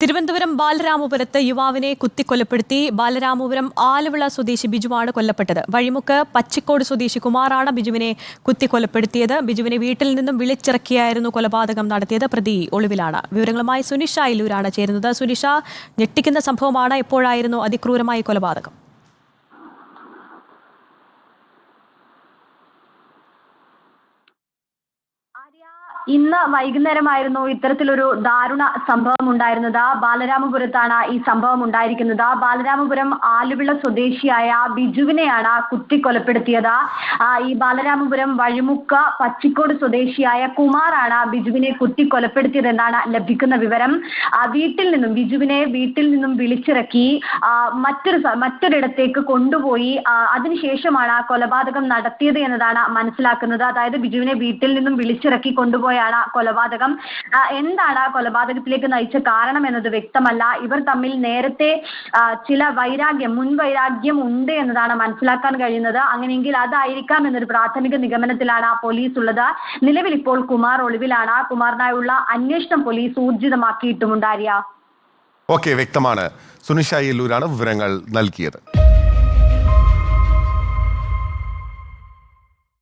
തിരുവനന്തപുരം ബാലരാമപുരത്ത് യുവാവിനെ കുത്തിക്കൊലപ്പെടുത്തി. ബാലരാമപുരം ആലുവിള സ്വദേശി ബിജുവാണ് കൊല്ലപ്പെട്ടത്. വഴിമുക്ക് പച്ചിക്കോട് സ്വദേശി കുമാറാണ് ബിജുവിനെ കുത്തിക്കൊലപ്പെടുത്തിയത്. ബിജുവിനെ വീട്ടിൽ നിന്നും വിളിച്ചിറക്കിയായിരുന്നു കൊലപാതകം നടത്തിയത്. പ്രതി ഒളിവിലാണ്. വിവരങ്ങളുമായി സുനിഷ ഇല്ലൂരാണ് ചേരുന്നത്. സുനിഷ, ഞെട്ടിക്കുന്ന സംഭവമാണ്. എപ്പോഴായിരുന്നു അതിക്രൂരമായ കൊലപാതകം? ഇന്ന് വൈകുന്നേരമായിരുന്നു ഇത്തരത്തിലൊരു ദാരുണ സംഭവം ഉണ്ടായിരുന്നത്. ബാലരാമപുരത്താണ് ഈ സംഭവം ഉണ്ടായിരിക്കുന്നത്. ബാലരാമപുരം ആലുവിള സ്വദേശിയായ ബിജുവിനെയാണ് കുത്തിക്കൊലപ്പെടുത്തിയത്. ഈ ബാലരാമപുരം വഴിമുക്ക് പച്ചിക്കോട് സ്വദേശിയായ കുമാറാണ് ബിജുവിനെ കുത്തിക്കൊലപ്പെടുത്തിയതെന്നാണ് ലഭിക്കുന്ന വിവരം. ബിജുവിനെ വീട്ടിൽ നിന്നും വിളിച്ചിറക്കി മറ്റൊരിടത്തേക്ക് കൊണ്ടുപോയി. അതിനുശേഷമാണ് കൊലപാതകം നടത്തിയത് എന്നതാണ് മനസ്സിലാക്കുന്നത്. അതായത് ബിജുവിനെ വീട്ടിൽ നിന്നും വിളിച്ചിറക്കി കൊണ്ടുപോയാണ് കൊലപാതകം. എന്താണ് കൊലപാതകത്തിലേക്ക് നയിച്ച കാരണം എന്നത് വ്യക്തമല്ല. ഇവർ തമ്മിൽ നേരത്തെ ചില മുൻവൈരാഗ്യം ഉണ്ട് എന്നതാണ് മനസ്സിലാക്കാൻ കഴിയുന്നത്. അങ്ങനെയെങ്കിൽ അതായിരിക്കാം എന്നൊരു പ്രാഥമിക നിഗമനത്തിലാണ് പോലീസ് ഉള്ളത്. നിലവിൽ ഇപ്പോൾ കുമാർ ഒളിവിലാണ്. കുമാറിനായുള്ള അന്വേഷണം പോലീസ് ഊർജിതമാക്കിയിട്ടുമുണ്ട്. ഓക്കെ, വ്യക്തമാണ്. സുനിഷ ഇല്ലൂരാണ് വിവരങ്ങൾ നൽകിയത്.